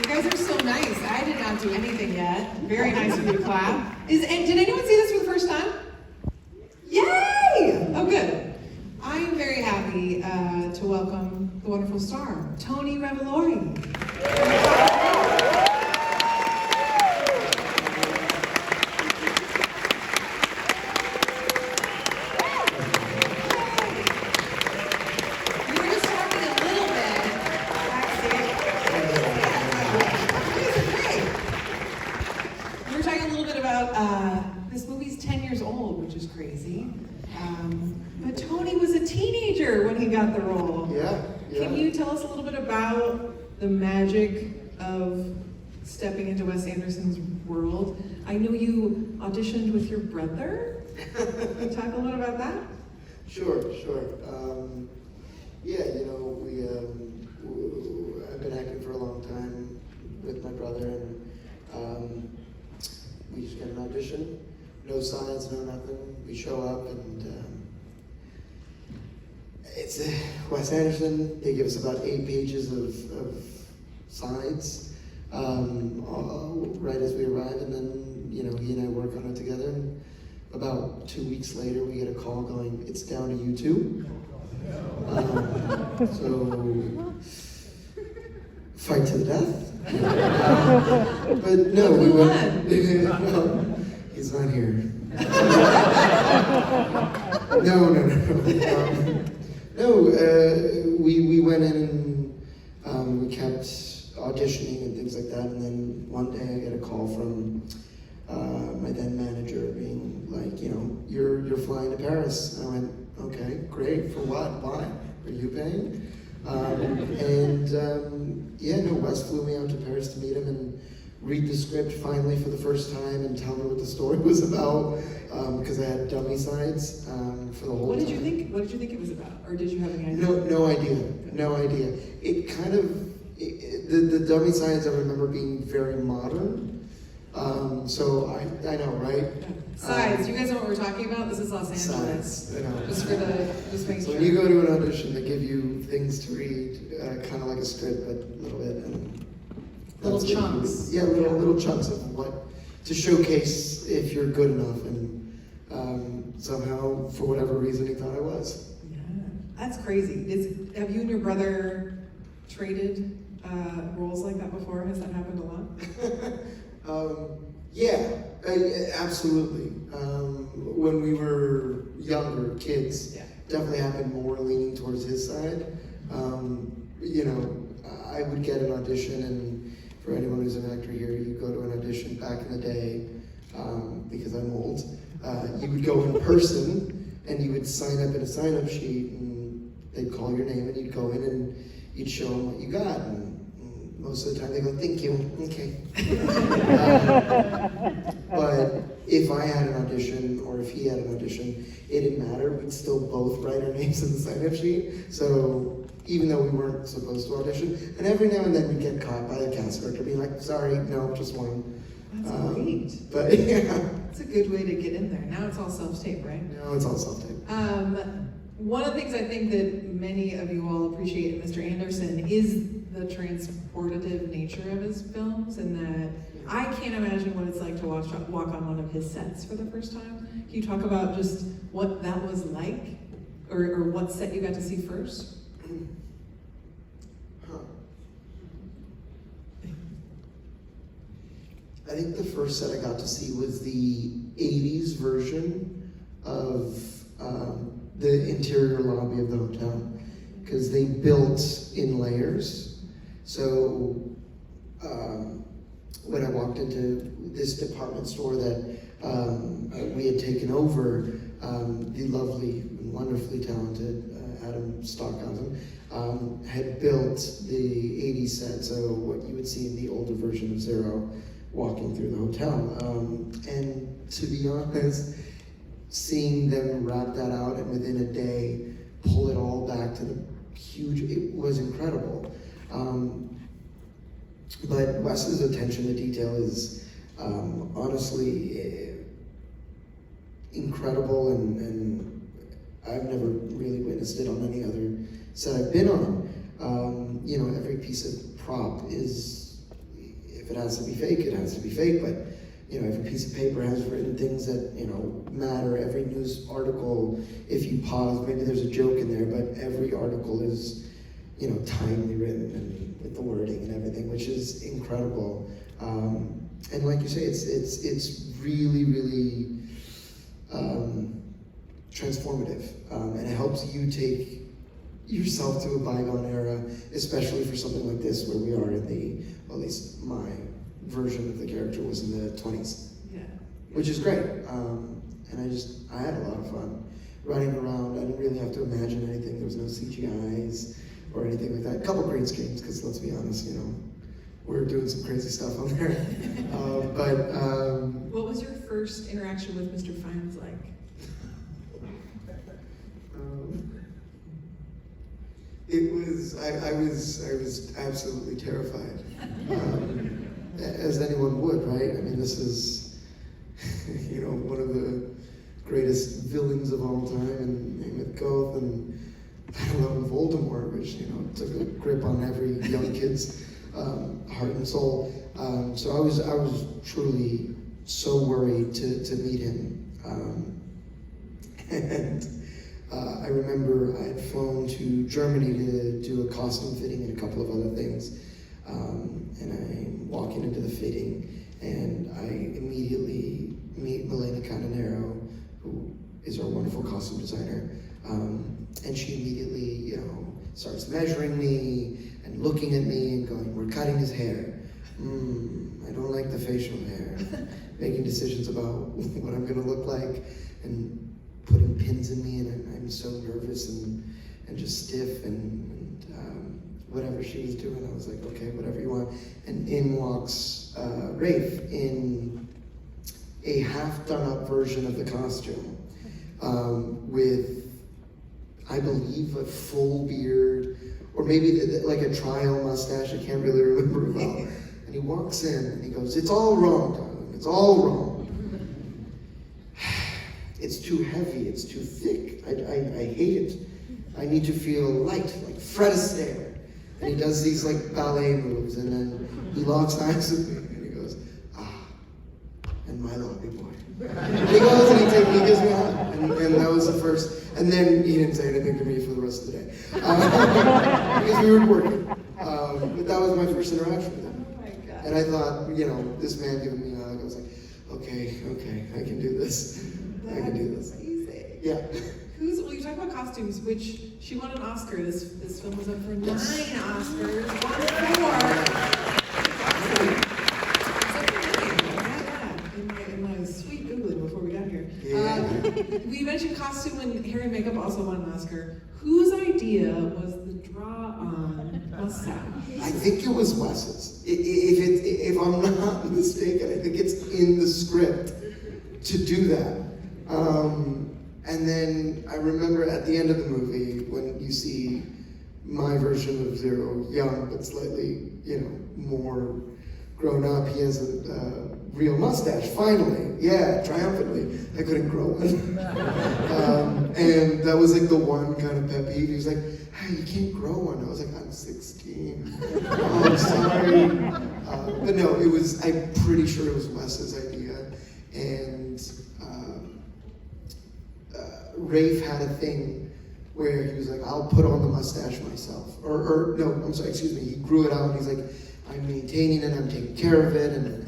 You guys are so nice. I did not do anything yet. Very nice of you to clap. Did anyone see this for the first time? Yay! Oh, good. I am very happy to welcome the wonderful star, Tony Revolori. This movie's 10 years old, which is crazy. But Tony was a teenager when he got the role. Yeah. Can you tell us a little bit about the magic of stepping into Wes Anderson's world? I know you auditioned with your brother. Can you talk a little about that? Sure. I've been acting for a long time with my brother, and we just get an audition, no signs, no nothing. We show up, and it's Wes Anderson. They give us about 8 pages of sides right as we arrive, and then he and I work on it together. And about 2 weeks later, we get a call going, "It's down to you two." So fight to the death. But no, we went. No, he's not here. We went in and we kept auditioning and things like that, and then one day I get a call from my then manager being like, you're flying to Paris. And I went, okay, great. For what? Why? Are you paying? Wes flew me out to Paris to meet him and read the script finally for the first time and tell me what the story was about, because I had dummy sides for the whole time. What did you think it was about? Or did you have any idea? No idea. It kind of, the dummy sides I remember being very modern. So I know, right? Sides. You guys know what we're talking about? This is Los Angeles. Sides, I know. Just making sure. When you go to an audition, they give you things to read, kind of like a script, but a little bit. And little chunks. Little chunks of what to showcase if you're good enough. And somehow, for whatever reason, he thought I was. Yeah, that's crazy. Have you and your brother traded roles like that before? Has that happened a lot? Absolutely. When we were younger kids, definitely happened more leaning towards his side. I would get an audition, and for anyone who's an actor here, you go to an audition back in the day, because I'm old, you would go in person, and you would sign up in a sign-up sheet, and they'd call your name, and you'd go in, and you'd show them what you got. And most of the time they go, "Thank you, okay." But if I had an audition, or if he had an audition, it didn't matter. We'd still both write our names in the sign-up sheet. So even though we weren't supposed to audition, and every now and then we'd get caught by a cast director being like, "Sorry, no, just one." That's great. But yeah. It's a good way to get in there. Now it's all self-tape, right? No, it's all self-tape. One of the things I think that many of you all appreciate in Mr. Anderson is the transportative nature of his films, and that I can't imagine what it's like to walk on one of his sets for the first time. Can you talk about just what that was like, or what set you got to see first? I think the first set I got to see was the 80s version of the interior lobby of the hotel, because they built in layers. So when I walked into this department store that we had taken over, the lovely and wonderfully talented Adam Stockhausen had built the 80s set, so what you would see in the older version of Zero walking through the hotel. And to be honest, seeing them wrap that out and within a day pull it all back to the huge, it was incredible. But Wes's attention to detail is honestly incredible, and I've never really witnessed it on any other set I've been on. Every piece of prop is if it has to be fake, it has to be fake, but you know, every piece of paper has written things that, you know, matter. Every news article, if you pause, maybe there's a joke in there, but every article is, you know, timely written and with the wording and everything, which is incredible. And like you say, it's really, really transformative, and it helps you take yourself to a bygone era, especially for something like this, where we are in the, well, at least my version of the character was in the 20s, Yeah. which is great. And I had a lot of fun running around. I didn't really have to imagine anything. There was no CGIs or anything like that. A couple green screens, because let's be honest, you know, we're doing some crazy stuff on there. What was your first interaction with Mr. Fiennes like? I was absolutely terrified, as anyone would, right? I mean, this is, you know, one of the greatest villains of all time, and with Goth, and I love Voldemort, which, you know, took a grip on every young kid's heart and soul. So I was truly so worried to meet him, and I remember I had flown to Germany to do a costume fitting and a couple of other things, and I'm walking into the fitting, and I immediately meet Milena Canonero, who is our wonderful costume designer, and she immediately, you know, starts measuring me and looking at me and going, "We're cutting his hair. I don't like the facial hair." Making decisions about what I'm gonna look like, and putting pins in me, and I'm so nervous and just stiff, and whatever she was doing, I was like, okay, whatever you want. And in walks Rafe in a half done up version of the costume, with, I believe, a full beard, or maybe like a trial mustache, I can't really remember well. And he walks in and he goes, "It's all wrong, darling, it's all wrong. It's too heavy, it's too thick, I hate it. I need to feel light, like Fred Astaire." And he does these like ballet moves, and then he locks eyes with me, and he goes, "And my lovely boy." And he goes and he gives me a hug, and that was the first, and then he didn't say anything to me for the rest of the day. Because we were working. But that was my first interaction with him. Oh my God. And I thought, you know, this man giving me a hug, I was like, okay, I can do this. I can do this. Amazing. Yeah. Well, you talk about costumes, which she won an Oscar. This film was up for 9 Oscars, in my sweet Googling before we got here. Yeah. We mentioned costume, and hair and makeup also won an Oscar. Whose idea was the draw-on mustache? I think it was Wes's. If I'm not mistaken, I think it's in the script to do that. And then I remember at the end of the movie, when you see my version of Zero, young but slightly, you know, more grown up, he has a real mustache, finally. Yeah, triumphantly. I couldn't grow one. And that was like the one kind of pet peeve. He was like, "Hey, you can't grow one." I was like, "I'm 16. Oh, I'm sorry." But no, I'm pretty sure it was Wes's idea. And Rafe had a thing where he was like, "I'll put on the mustache myself." Or no, I'm sorry, excuse me, he grew it out, and he's like, "I'm maintaining it, I'm taking care of it." And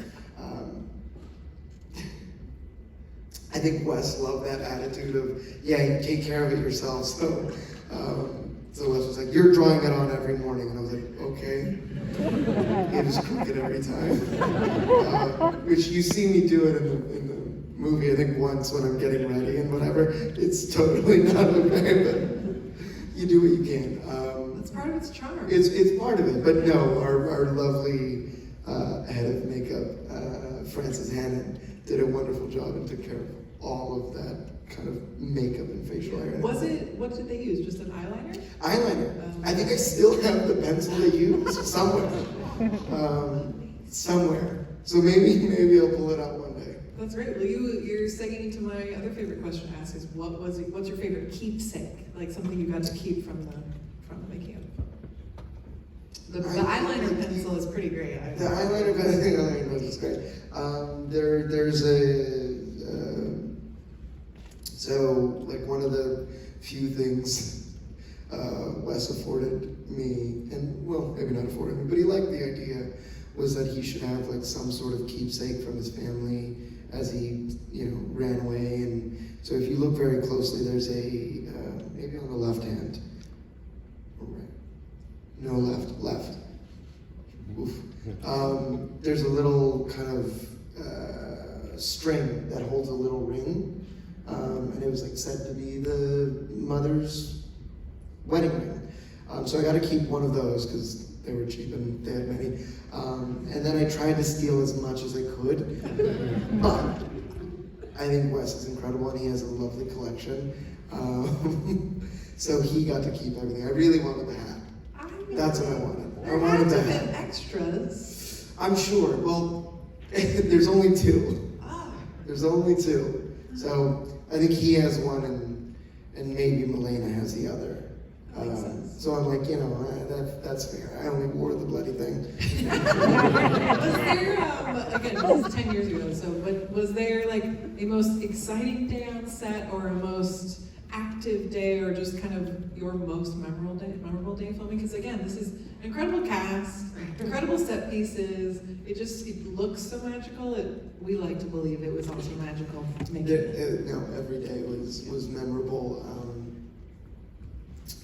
I think Wes loved that attitude of, yeah, you take care of it yourself. So Wes was like, "You're drawing it on every morning." And I was like, okay. It is crooked every time. Which you see me do it in the movie, I think once when I'm getting ready and whatever. It's totally not okay, but you do what you can. That's part of its charm. It's part of it, but no, our lovely head of makeup, Frances Hannon, did a wonderful job and took care of all of that kind of makeup and facial hair. What did they use? Just an eyeliner? Eyeliner. I think I still have the pencil they used somewhere. Somewhere. So maybe I'll pull it out one day. That's great. Well, you're segueing into my other favorite question to ask is what's your favorite keepsake? Like something you got to keep from making of the film? The eyeliner pencil is pretty great. The eyeliner pencil is great. There's a so like one of the few things Wes afforded me, and well, maybe not afforded me, but he liked the idea, was that he should have like some sort of keepsake from his family as he, ran away. And so if you look very closely, there's a maybe on the left hand, or right? No, left. Oof. There's a little kind of string that holds a little ring, and it was like said to be the mother's wedding ring. So I got to keep one of those because they were cheap and they had many. And then I tried to steal as much as I could, but I think Wes is incredible and he has a lovely collection. So he got to keep everything. I really wanted the hat. That's what I wanted. I wanted the hat. Extras. I'm sure. Well, there's only two. There's only two. So I think he has one and maybe Milena has the other. So I'm like, that's fair. I only wore the bloody thing. Was there, again, this is 10 years ago, but was there like a most exciting day on set or a most active day or just kind of your most memorable day filming? Because again, this is an incredible cast, incredible set pieces. It looks so magical. We like to believe it was also magical to make it. No, every day was memorable.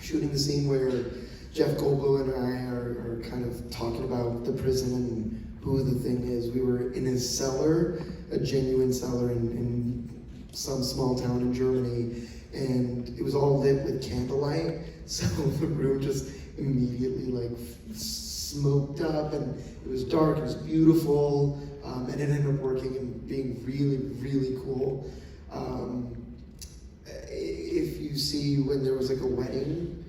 Shooting the scene where Jeff Goldblum and I are kind of talking about the prison and who the thing is. We were in his cellar, a genuine cellar in some small town in Germany, and it was all lit with candlelight, so the room just immediately like smoked up, and it was dark, it was beautiful, and it ended up working and being really, really cool. If you see when there was like a wedding,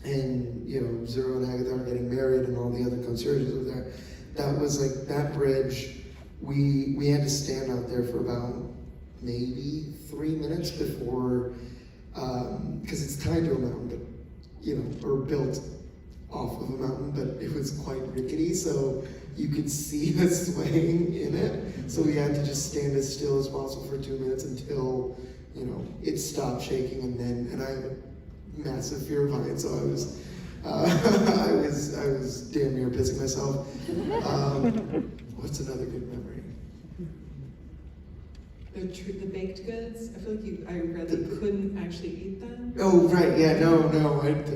and Zero and Agatha are getting married and all the other concierges were there, that was like that bridge. We had to stand out there for about maybe 3 minutes before, because it's tied to a mountain, but or built off of a mountain, but it was quite rickety, so you could see us swaying in it. So we had to just stand as still as possible for 2 minutes until it stopped shaking, and I have a massive fear of heights, so I was damn near pissing myself. What's another good memory? The baked goods. I feel like I read that you couldn't actually eat them. Oh right, yeah, no.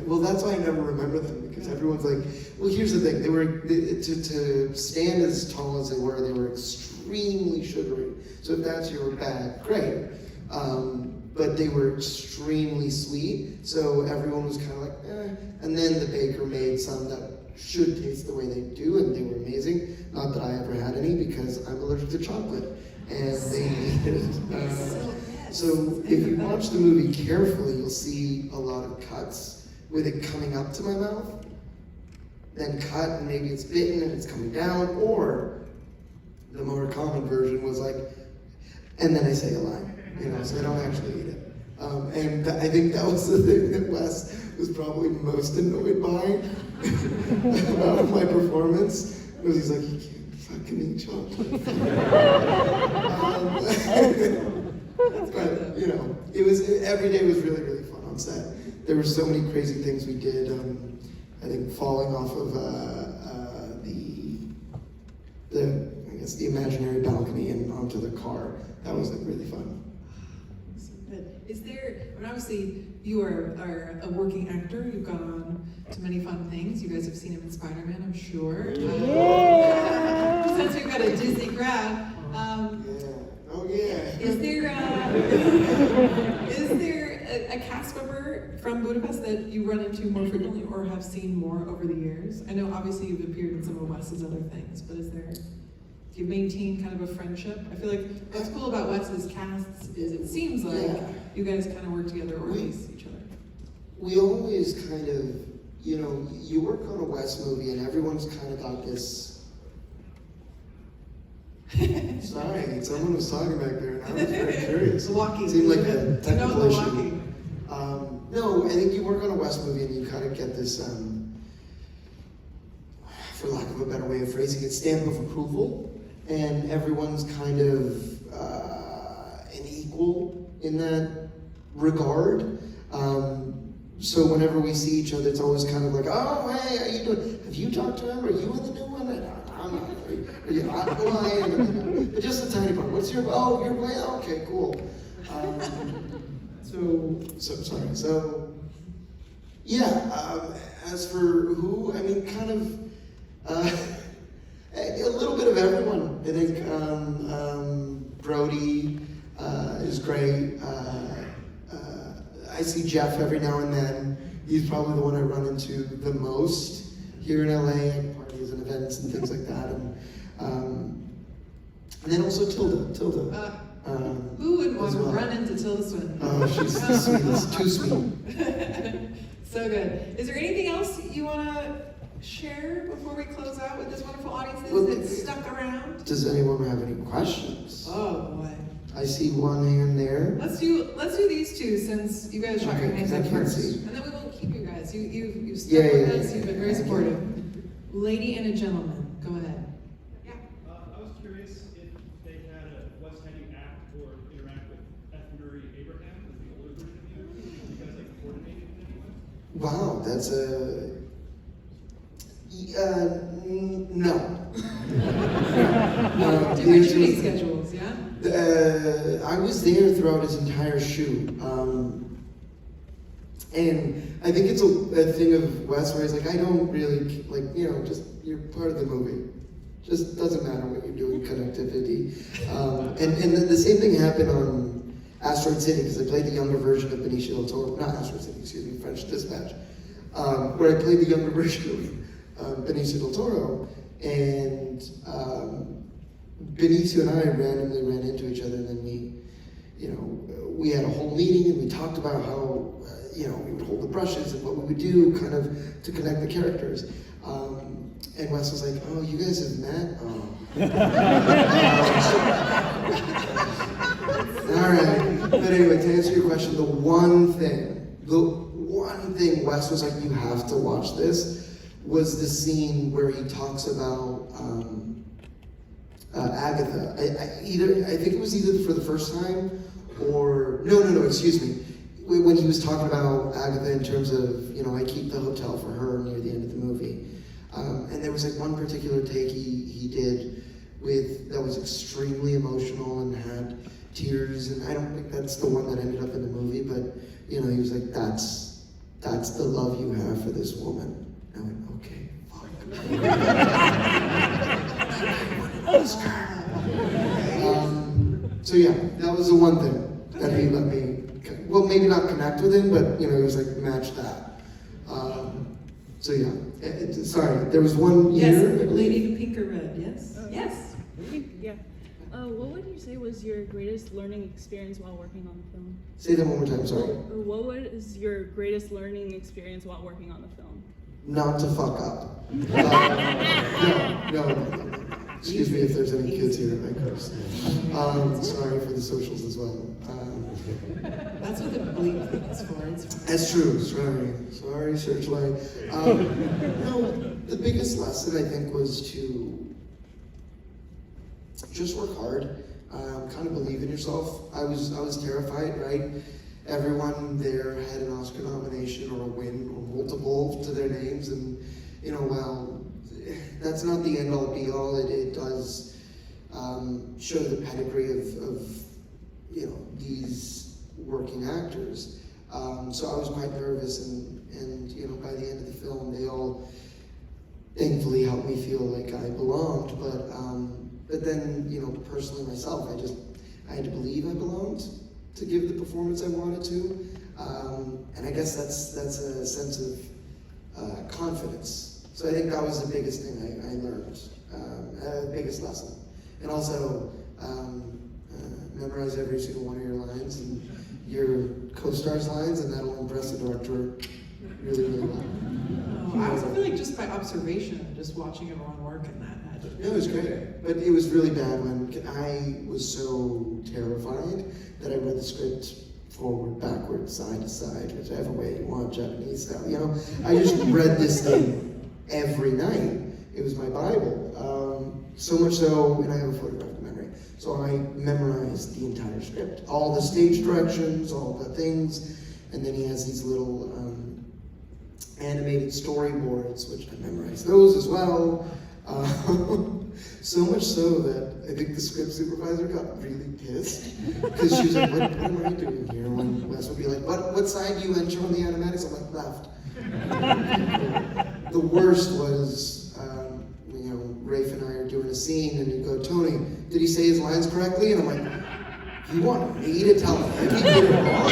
Well, that's why I never remember them, because everyone's like, well, here's the thing. They were to stand as tall as they were extremely sugary. So if that's your bag, great. But they were extremely sweet, so everyone was kind of like, eh. And then the baker made some that should taste the way they do, and they were amazing. Not that I ever had any, because I'm allergic to chocolate, and they needed it. So if you watch the movie carefully, you'll see a lot of cuts with it coming up to my mouth, then cut, and maybe it's bitten and it's coming down, or the more common version was like, and then I say a line. So I don't actually eat it. And I think that was the thing that Wes was probably most annoyed by about my performance, was he's like, you can't fucking eat chocolate. But, it was, every day was really, really fun on set. There were so many crazy things we did. I think falling off of the imaginary balcony and onto the car. That was like really fun. Is there, and obviously you are a working actor, you've gone on to many fun things. You guys have seen him in Spider-Man, I'm sure. Yeah. Since we've got a Disney crowd. Is there a cast member from Budapest that you run into more frequently or have seen more over the years? I know obviously you've appeared in some of Wes's other things, but do you maintain kind of a friendship? I feel like what's cool about Wes's casts is it seems like you guys kind of work together or face each other. We always kind of, you work on a Wes movie and everyone's kind of got this. Sorry, someone was talking back there and I was very curious. Walking. It seemed like a technical issue. Walking. No, I think you work on a Wes movie and you kind of get this of a better way of phrasing it, stamp of approval, and everyone's kind of an equal in that regard. So whenever we see each other, it's always kind of like, oh, hey, how you doing? Have you talked to him? Are you in the new one? I'm not. Are you on? But just a tiny part. What's your, oh, you're playing? Okay, cool. So, yeah, as for who, I mean, kind of, a little bit of everyone. I think Brody is great. I see Jeff every now and then. He's probably the one I run into the most here in LA at parties and events and things like that. And then also Tilda. Who would want to well. run into Tilda Swinton? Oh, she's the sweetest, too sweet. So good. Is there anything else you want to share before we close out with this wonderful audience that stuck around? Does anyone have any questions? Oh boy. I see one hand there. Let's do these two since you guys shot your Okay, hands I up can't first, see. and then we won't keep you guys. You've stuck Yeah, with yeah, us. yeah. You've been very supportive. Lady and a gentleman, go ahead. Yeah. I was curious if they had Wes had you act or interact with F. Murray Abraham, as the older version of you. Did you guys like coordinate in any way? Wow, that's a... no. Different shooting schedules, yeah? I was there throughout his entire shoot. And I think it's a thing of Wes where he's like, I don't really, like, you know, just, you're part of the movie. Just doesn't matter what you're doing, connectivity. And the same thing happened on Asteroid City, because I played the younger version of Benicio del Toro, not Asteroid City, excuse me, French Dispatch, where I played the younger version of Benicio del Toro, and Benicio and I randomly ran into each other, and then we had a whole meeting, and we talked about how, we would hold the brushes and what we would do kind of to connect the characters. And Wes was like, oh, you guys have met? Oh. All right. But anyway, to answer your question, the one thing Wes was like, you have to watch this, was the scene where he talks about Agatha. I think it was either for the first time or, no, excuse me. When he was talking about Agatha in terms of, I keep the hotel for her near the end of the movie. And there was like one particular take he did that was extremely emotional and had tears, and I don't think that's the one that ended up in the movie, but he was like, that's the love you have for this woman. And I went, okay, fuck. So yeah, that was the one thing that he let me, well, maybe not connect with him, but he was like, match that. So yeah, sorry, there was one Yes, year. lady in pink or red, yes? Yes. Yeah. What would you say was your greatest learning experience while working on the film? Say that one more time, sorry. What was your greatest learning experience while working on the film? Not to fuck up. No. Excuse me if there's any kids here, I curse. Sorry for the socials as well. That's what the bleep thing is for. It's fine. That's true, sorry, Searchlight. No, the biggest lesson I think was to just work hard, kind of believe in yourself. I was terrified, right? Everyone there had an Oscar nomination or a win or multiple to their names, and well, that's not the end all be all. It does show the pedigree of these working actors. So I was quite nervous, and by the end of the film, they all thankfully helped me feel like I belonged. But then personally myself, I had to believe I belonged to give the performance I wanted to, and I guess that's a sense of confidence. So I think that was the biggest thing I learned, the biggest lesson. And also, memorize every single one of your lines and your co-star's lines, and that'll impress the director really, really well. I also feel like just by observation, just watching everyone work in that. It was great, but it was really bad when I was so terrified that I read the script forward, backward, side to side, whichever way you want, Japanese style. I just read this thing every night It was my Bible. So much so, and I have a photographic memory. So I memorized the entire script, all the stage directions, all the things, and then he has these little animated storyboards, which I memorized those as well. So much so that I think the script supervisor got really pissed because she was like, what am I doing here? When Wes would be like, what side do you enter on the animatics? I'm like, left. The worst was, Rafe and I are doing a scene and he'd go, Tony, did he say his lines correctly? And I'm like, you want me to tell him he did it wrong?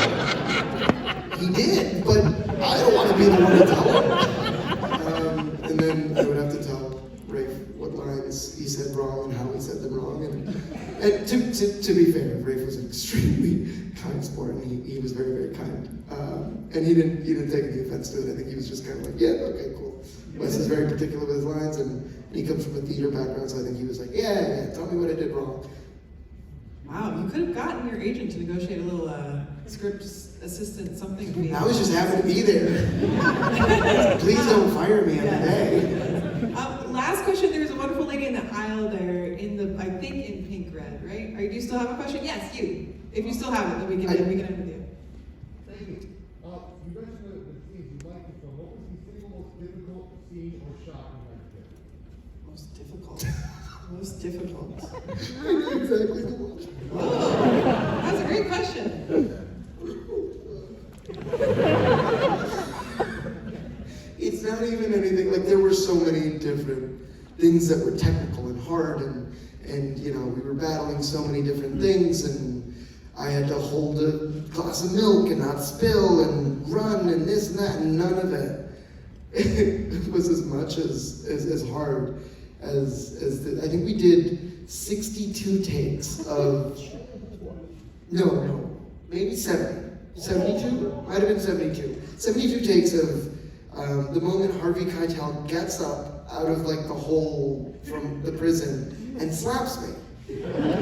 He did, but I don't want to be the one to tell him. And then I would have to tell Rafe what lines he said wrong and how he said them wrong. And to be fair, Rafe was an extremely kind sport, and he was very, very kind. And he didn't take any offense to it. I think he was just kind of like, yeah, okay, cool. Wes is very particular with his lines, and he comes from a theater background, so I think he was like, yeah, tell me what I did wrong. Wow, you could have gotten your agent to negotiate a little script assistant something for you. I was just happy to be there. Please don't fire me every day. Last question, there's a wonderful lady in the aisle there, I think in pink red, right? Do you still have a question? Yes, you. If you still have it, then we can end with you. Thank you. You mentioned the scenes you liked the film. What was the single most difficult scene or shot you liked there? Most difficult. Most difficult. Exactly the one. Oh, that's a great question. It's not even anything, like there were so many different things that were technical and hard, and we were battling so many different things, and I had to hold a glass of milk and not spill and run and this and that, and none of it was as much as hard as I think we did 62 takes of, no, maybe 70. 72? Might have been 72. 72 takes of the moment Harvey Keitel gets up out of like the hole from the prison and slaps me. Yeah.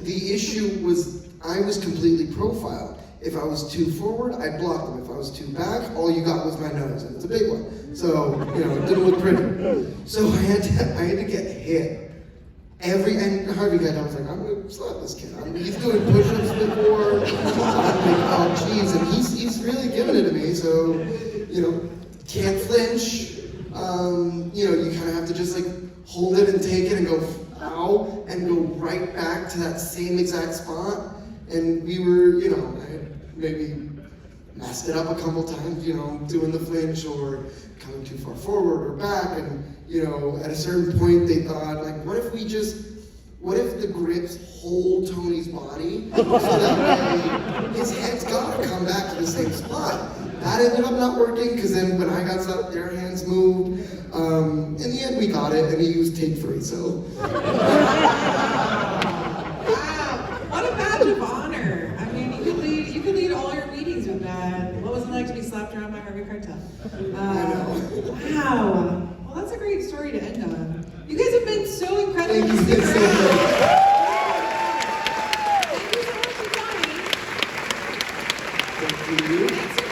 The issue was I was completely profiled. If I was too forward, I blocked them. If I was too back, all you got was my nose, and it's a big one. So, it didn't look pretty. So I had to get hit. And Harvey Keitel was like, I'm gonna slap this kid. He's doing push-ups before. I'm like, oh geez, and he's really giving it to me. So, can't flinch. You kind of have to just like hold it and take it and go ow, and go right back to that same exact spot. And we were, I had maybe messed it up a couple times, doing the flinch or coming too far forward or back, and at a certain point they thought, like, what if the grips hold Tony's body so that way his head's gotta come back to the same spot. That ended up not working, because then when I got stopped, their hands moved. In the end we got it, and he used take 3, so. What a badge of honor. I mean, you could lead all your meetings with that. What was it like to be slapped around by Harvey Keitel? Wow. Well, that's a great story to end on. You guys have been so incredible to stick around. Thank you so much for coming. Thank you. Thanks